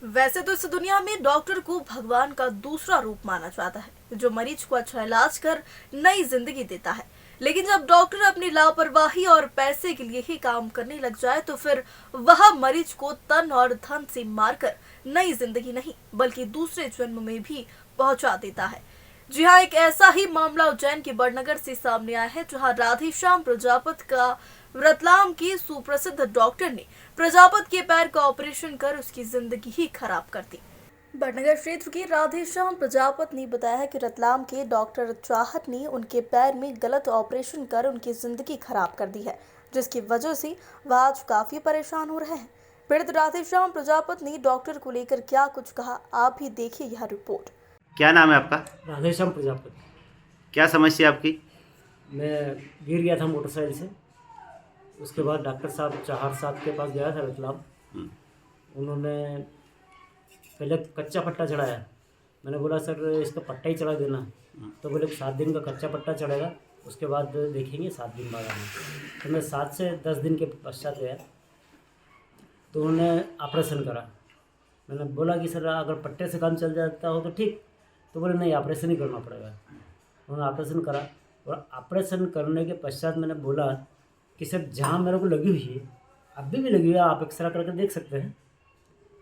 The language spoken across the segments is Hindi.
वैसे तो इस दुनिया में डॉक्टर को भगवान का दूसरा रूप माना जाता है, जो मरीज को अच्छा इलाज कर नई जिंदगी देता है। लेकिन जब डॉक्टर अपनी लापरवाही और पैसे के लिए ही काम करने लग जाए तो फिर वह मरीज को तन और धन से मारकर नई जिंदगी नहीं बल्कि दूसरे जन्म में भी पहुंचा देता है। जी हाँ, एक ऐसा ही मामला उज्जैन के बड़नगर से सामने आया है, जहां राधेश्याम प्रजापत का रतलाम के सुप्रसिद्ध डॉक्टर ने प्रजापत के पैर का ऑपरेशन कर उसकी जिंदगी ही खराब कर दी। बड़नगर क्षेत्र के राधेश्याम प्रजापत ने बताया है कि रतलाम के डॉक्टर चाहत ने उनके पैर में गलत ऑपरेशन कर उनकी जिंदगी खराब कर दी है, जिसकी वजह से वह आज काफी परेशान हो रहे हैं। पीड़ित राधेश्याम प्रजापत ने डॉक्टर को लेकर क्या कुछ कहा, आप भी देखिए यह रिपोर्ट। क्या नाम है आपका? राधेश्याम प्रजापति। क्या समस्या आपकी? मैं गिर गया था मोटरसाइकिल से। उसके बाद डॉक्टर साहब चाहर साहब के पास गया था रतलाम। उन्होंने पहले कच्चा पट्टा चढ़ाया। मैंने बोला सर इसका पट्टा ही चढ़ा देना, तो बोले 7 दिन का कच्चा पट्टा चढ़ेगा, उसके बाद देखेंगे 7 दिन बाद आना। तो मैं 7 से 10 दिन के पश्चात गया, तो उन्होंने ऑपरेशन करा। मैंने बोला कि सर अगर पट्टे से काम चल जाता हो तो ठीक, तो बोले नहीं ऑपरेशन ही करना पड़ेगा। उन्होंने ऑपरेशन करा और ऑपरेशन करने के पश्चात मैंने बोला कि सर जहाँ मेरे को लगी हुई है, अभी भी लगी हुई है, आप एक्सरा करके देख सकते हैं,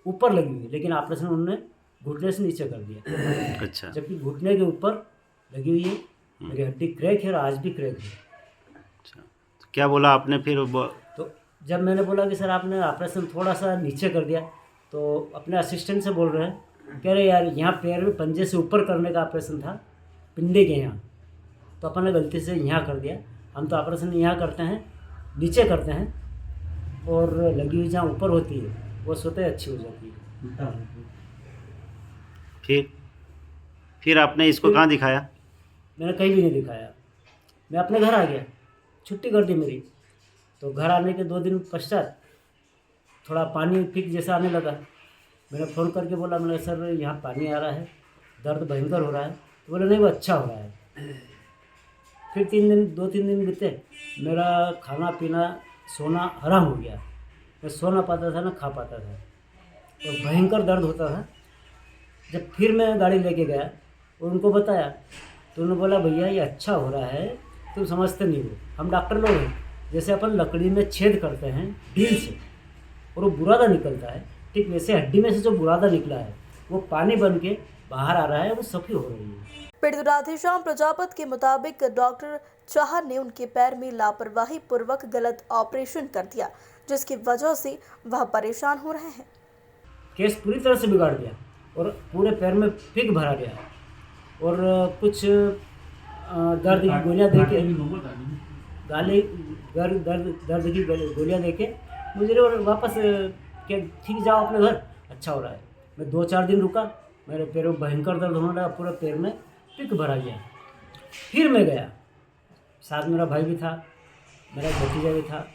ऊपर लगी हुई है, लेकिन ऑपरेशन उन्होंने घुटने से नीचे कर दिया। अच्छा। जबकि घुटने के ऊपर लगी हुई है, मेरी हड्डी क्रैक है और आज भी क्रैक है। अच्छा, तो क्या बोला आपने फिर? तो जब मैंने बोला कि सर आपने ऑपरेशन थोड़ा सा नीचे कर दिया, तो अपने असिस्टेंट से बोल रहे हैं, कह रहे यार यहाँ पैर में पंजे से ऊपर करने का ऑपरेशन था, पिंडे के यहाँ, तो अपन ने गलती से यहाँ कर दिया। हम तो ऑपरेशन यहाँ करते हैं, नीचे करते हैं, और लगी हुई जहाँ ऊपर होती है वो स्वतः अच्छी हो जाती है। फिर आपने इसको कहाँ दिखाया? मैंने कहीं भी नहीं दिखाया। मैं अपने घर आ गया, छुट्टी कर दी मेरी। तो घर आने के 2 दिन पश्चात थोड़ा पानी फिक जैसा आने लगा। मैंने फ़ोन करके बोला, मैंने सर यहाँ पानी आ रहा है, दर्द भयंकर हो रहा है। तो बोले नहीं वो अच्छा हो रहा है। फिर 2-3 दिन बीते, मेरा खाना पीना सोना हराम हो गया। मैं सो ना पाता था ना खा पाता था, तो भयंकर दर्द होता था। जब फिर मैं गाड़ी लेके गया और उनको बताया, तो उन्होंने बोला भैया ये अच्छा हो रहा है, तुम समझते नहीं हो, हम डॉक्टर लोग हैं, जैसे अपन लकड़ी में छेद करते हैं ढील से और वो बुरादा निकलता है, ठीक वैसे हड्डी में से जो बुरादा निकला है वो पानी बन के बाहर आ रहा है, वो सफी हो रही है। पीड़ित राधेश्याम प्रजापत के मुताबिक डॉक्टर चाहर ने उनके पैर में लापरवाही पूर्वक गलत ऑपरेशन कर दिया, जिसकी वजह से वह परेशान हो रहे हैं। केस पूरी तरह से बिगाड़ दिया और पूरे पैर में फिग भरा गया और कुछ दर्द की गोलियाँ दे के दर्द की गोलियाँ दे के मुझे और वापस के ठीक जाओ अपने घर, अच्छा हो रहा है। मैं 2-4 दिन रुका, मेरे पैर में भयंकर दर्द होने लगा, पूरे पैर में पिक भरा गया। फिर मैं गया, साथ मेरा भाई भी था, मेरा भतीजा भी था,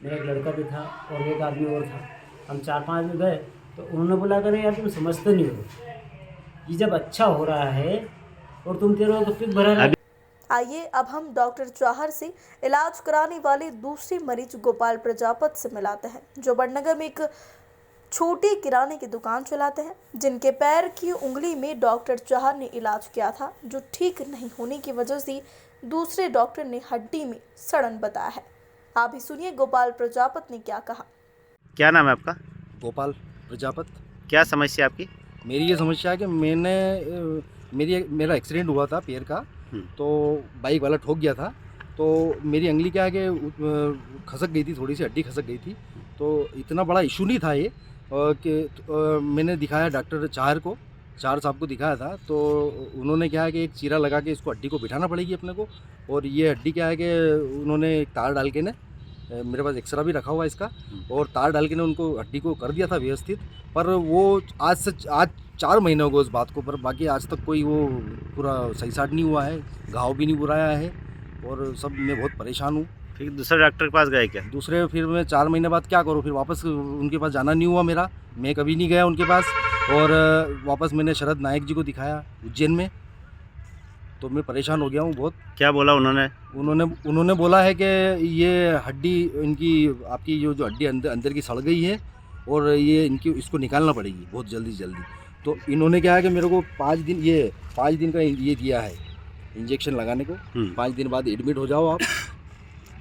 मेरा एक लड़का भी था और एक आदमी और था। हम 4-5 आदमी गए, तो उन्होंने बोला करे यार तुम समझते नहीं हो, ये जब अच्छा हो रहा है और तुम कह रहे हो तो पिक भरा रहा है। आइए अब हम डॉक्टर चाहर से इलाज कराने वाले दूसरे मरीज गोपाल प्रजापत से मिलाते हैं, जो बड़नगर में एक छोटी किराने की दुकान चलाते हैं, जिनके पैर की उंगली में डॉक्टर चाहर ने इलाज किया था, जो ठीक नहीं होने की वजह से दूसरे डॉक्टर ने हड्डी में सड़न बताया है। आप ही सुनिए गोपाल प्रजापत ने क्या कहा। क्या नाम है आपका? गोपाल प्रजापत। क्या समस्या आपकी? मेरी ये समस्या है कि मेरा एक्सीडेंट हुआ था पैर का, तो बाइक वाला ठोक गया था, तो मेरी उंगली क्या है कि खसक गई थी, थोड़ी सी हड्डी खसक गई थी। तो इतना बड़ा इशू नहीं था ये कि मैंने दिखाया डॉक्टर चाहर साहब को दिखाया था। तो उन्होंने क्या है कि एक चीरा लगा के इसको हड्डी को बिठाना पड़ेगी अपने को, और ये हड्डी क्या है कि उन्होंने एक तार डाल के मेरे पास एक्सरा भी रखा हुआ है इसका, और तार डाल के उनको हड्डी को कर दिया था व्यवस्थित। पर वो आज 4 महीने हो गए उस बात को, पर बाकी आज तक कोई वो पूरा सही साट नहीं हुआ है, घाव भी नहीं बुराया है, और सब मैं बहुत परेशान हूँ। फिर दूसरे डॉक्टर के पास गए क्या? फिर मैं 4 महीने बाद क्या करूँ, फिर वापस उनके पास जाना नहीं हुआ मेरा, मैं कभी नहीं गया उनके पास। और वापस मैंने शरद नायक जी को दिखाया उज्जैन में, तो मैं परेशान हो गया हूँ बहुत। क्या बोला उन्होंने? उन्होंने बोला है कि ये हड्डी इनकी आपकी जो हड्डी अंदर की सड़ गई है, और ये इसको निकालना पड़ेगी बहुत जल्दी से जल्दी। तो इन्होंने क्या है कि मेरे को 5 दिन का ये दिया है इंजेक्शन लगाने को। 5 दिन बाद एडमिट हो जाओ आप।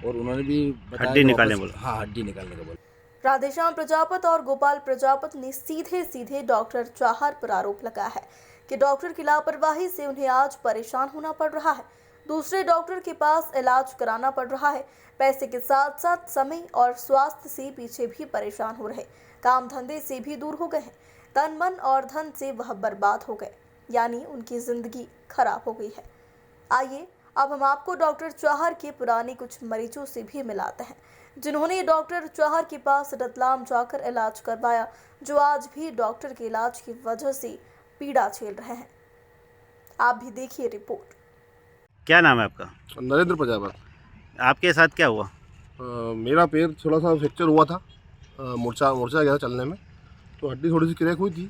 और उन्होंने भी बताया हड्डी कि निकालने वापस- बोला। हाँ, हड्डी निकालने का बोला। राधेश्याम प्रजापत और गोपाल प्रजापत ने सीधे सीधे डॉक्टर चाहर पर आरोप लगाया है कि डॉक्टर की लापरवाही से उन्हें आज परेशान होना पड़ रहा है। दूसरे डॉक्टर के पास इलाज कराना पड़ रहा है। पैसे के साथ साथ समय और स्वास्थ्य से पीछे भी परेशान हो रहे, काम धंधे से भी दूर हो गए हैं, तन मन और धन से वह बर्बाद हो गए, यानी उनकी जिंदगी खराब हो गई है। आइए अब हम आपको डॉक्टर चाहर के पुराने कुछ मरीजों से भी मिलाते हैं, जिन्होंने डॉक्टर चाहर के पास रतलाम जाकर इलाज करवाया, जो आज भी डॉक्टर के इलाज की वजह से पीड़ा झेल रहे हैं। आप भी देखिए रिपोर्ट। क्या नाम है आपका? नरेंद्र प्रजापत। आपके साथ क्या हुआ? मेरा पैर थोड़ा सा फ्रैक्चर हुआ था, मोर्चा गया था चलने में, तो हड्डी थोड़ी सी क्रैक हुई थी।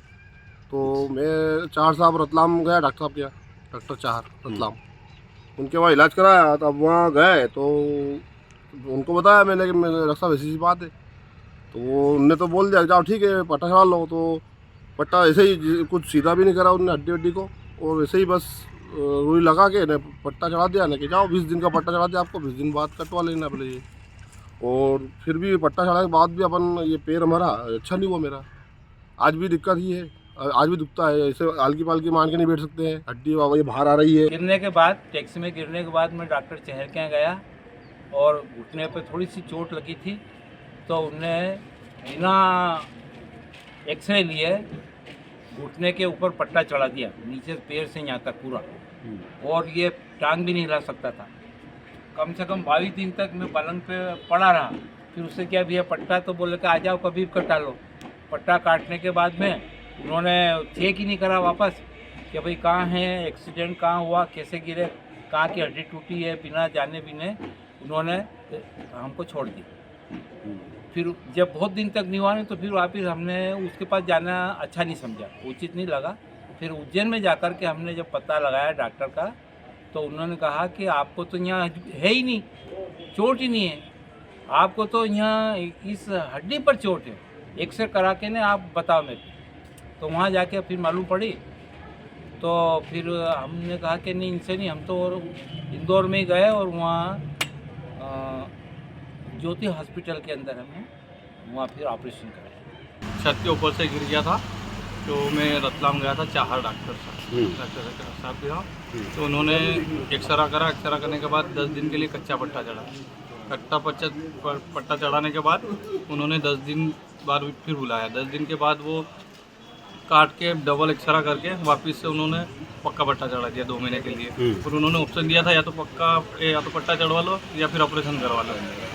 तो मैं चाहर साहब रतलाम गया, डॉक्टर साहब के यहाँ, डॉक्टर चाहर रतलाम, उनके वहाँ इलाज कराया। तब वहाँ गए तो उनको बताया मैंने कि मेरे डॉक्टर साहब ऐसी बात है। तो उनने तो बोल दिया जाओ ठीक है पट्टा चढ़ा लो। तो पट्टा ऐसे ही कुछ सीधा भी नहीं करा उन्होंने हड्डी को, और ऐसे ही बस रुई लगा के न पट्टा चढ़ा दिया, न कि जाओ 20 दिन का पट्टा चढ़ा दिया, आपको 20 दिन बाद कटवा लेना पहले ये। और फिर भी पट्टा चढ़ाने के बाद भी अपन ये पैर हमारा अच्छा नहीं हुआ मेरा। आज भी दिक्कत ही है, आज भी दुखता है, ऐसे आलकी पालकी मान के नहीं बैठ सकते हैं, हड्डी ये बाहर आ रही है। गिरने के बाद, टैक्सी में गिरने के बाद मैं डॉक्टर चहर के यहाँ गया और घुटने पर थोड़ी सी चोट लगी थी, तो उनने बिना एक्सरे लिए घुटने के ऊपर पट्टा चढ़ा दिया, नीचे पैर से यहाँ तक पूरा, और ये टांग भी नहीं हिला सकता था। कम से कम 22 दिन तक मैं पलंग पे पड़ा रहा। फिर उससे क्या भी है पट्टा, तो बोले कि आ जाओ कभी कटा लो। पट्टा काटने के बाद में उन्होंने चेक ही नहीं करा वापस कि भाई कहाँ है एक्सीडेंट, कहाँ हुआ, कैसे गिरे, कहाँ की हड्डी टूटी है, बिना जाने बिने उन्होंने हमको छोड़ दी। फिर जब बहुत दिन तक नहीं हुआ नहीं, तो फिर वापिस हमने उसके पास जाना अच्छा नहीं समझा, उचित नहीं लगा। फिर उज्जैन में जाकर के हमने जब पता लगाया डॉक्टर का, तो उन्होंने कहा कि आपको तो यहाँ है ही नहीं, चोट ही नहीं है, आपको तो यहाँ इस हड्डी पर चोट है, एक्सरे करा के ने आप बताओ मेरे को। तो वहाँ जाके फिर मालूम पड़ी, तो फिर हमने कहा कि नहीं इनसे नहीं, हम तो और इंदौर में ही गए और वहाँ ज्योति हॉस्पिटल के अंदर हमने वहाँ फिर ऑपरेशन कराया। छत के ऊपर से गिर गया था, तो मैं रतलाम गया था चाहर डॉक्टर साहब के यहाँ। तो उन्होंने एक्सरा करा, एक्सरा करने के बाद 10 दिन के लिए कच्चा पट्टा चढ़ा। पट्टा चढ़ाने के बाद उन्होंने 10 दिन बाद फिर बुलाया। 10 दिन के बाद वो काट के डबल एक्सरा करके वापस से उन्होंने पक्का पट्टा चढ़ा दिया 2 महीने के लिए। फिर उन्होंने ऑप्शन दिया था या तो पट्टा चढ़वा लो या फिर ऑपरेशन करवा लो,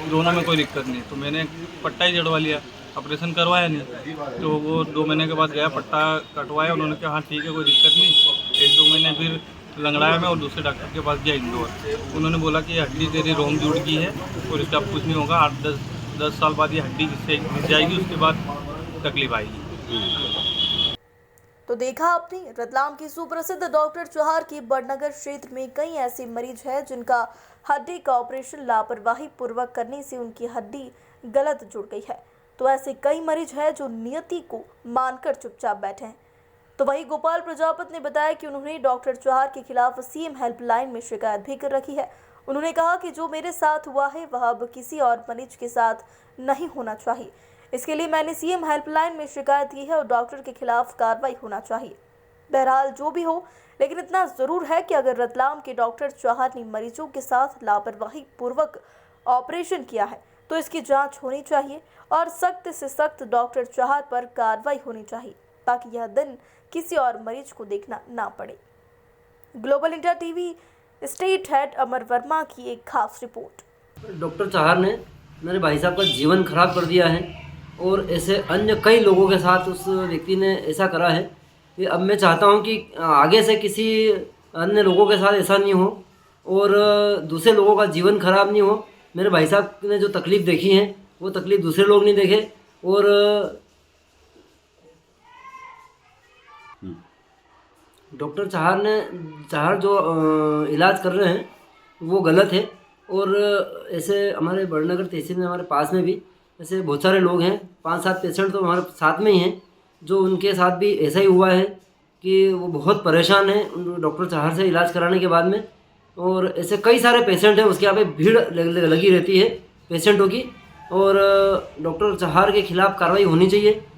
दोनों में कोई दिक्कत नहीं। तो मैंने पट्टा ही चढ़वा लिया, ऑपरेशन करवाया नहीं। तो वो 2 महीने के बाद गया, पट्टा कटवाया, उन्होंने कहा हाँ ठीक है कोई दिक्कत नहीं। 1-2 महीने फिर लंगड़ाया मैं और दूसरे डॉक्टर के पास गया इंदौर। उन्होंने बोला कि हड्डी तेरी रोम जुड़ गई है और इसका कुछ नहीं होगा, 8-10 साल बाद ये हड्डी इससे मिल जाएगी, उसके बाद तकलीफ आएगी। तो देखा आपने, रतलाम की सुप्रसिद्ध डॉक्टर चाहर की बड़नगर क्षेत्र में कई ऐसे मरीज हैं जिनका हड्डी का ऑपरेशन लापरवाही पूर्वक करने से उनकी हड्डी गलत जुड़ गई है। तो ऐसे कई मरीज हैं जो नियति को मानकर चुपचाप बैठे हैं। तो वही गोपाल प्रजापत ने बताया कि उन्होंने डॉक्टर चाहर के खिलाफ सीएम हेल्पलाइन में शिकायत भी कर रखी है। उन्होंने कहा कि जो मेरे साथ हुआ है वह अब किसी और मरीज के साथ नहीं होना चाहिए। इसके लिए मैंने सीएम हेल्पलाइन में शिकायत की है और डॉक्टर के खिलाफ कार्रवाई होना चाहिए। बहरहाल जो भी हो, लेकिन इतना ज़रूर है कि अगर रतलाम के डॉक्टर चाहर ने मरीजों के साथ लापरवाही पूर्वक ऑपरेशन किया है तो इसकी जांच होनी चाहिए और सख्त से सख्त डॉक्टर चाहर पर कार्रवाई होनी चाहिए, ताकि यह दिन किसी और मरीज को देखना ना पड़े। Global India TV state head Amar Verma की एक खास रिपोर्ट। डॉक्टर चाहर ने मेरे भाई साहब का जीवन खराब कर दिया है और ऐसे अन्य कई लोगों के साथ उस व्यक्ति ने ऐसा करा है कि अब मैं चाहता हूं कि आगे से किसी अन्य लोगों के साथ ऐसा नहीं हो और दूसरे लोगों का जीवन खराब नहीं हो। मेरे भाई साहब ने जो तकलीफ़ देखी है वो तकलीफ़ दूसरे लोग नहीं देखे। और डॉक्टर चाहर जो इलाज कर रहे हैं वो गलत है। और ऐसे हमारे बड़नगर तहसील में हमारे पास में भी ऐसे बहुत सारे लोग हैं, 5-7 पेशेंट तो हमारे साथ में ही हैं, जो उनके साथ भी ऐसा ही हुआ है कि वो बहुत परेशान हैं डॉक्टर चाहर से इलाज कराने के बाद में। और ऐसे कई सारे पेशेंट हैं, उसके यहाँ पे भीड़ लगी रहती है पेशेंटों की। और डॉक्टर चाहर के खिलाफ़ कार्रवाई होनी चाहिए।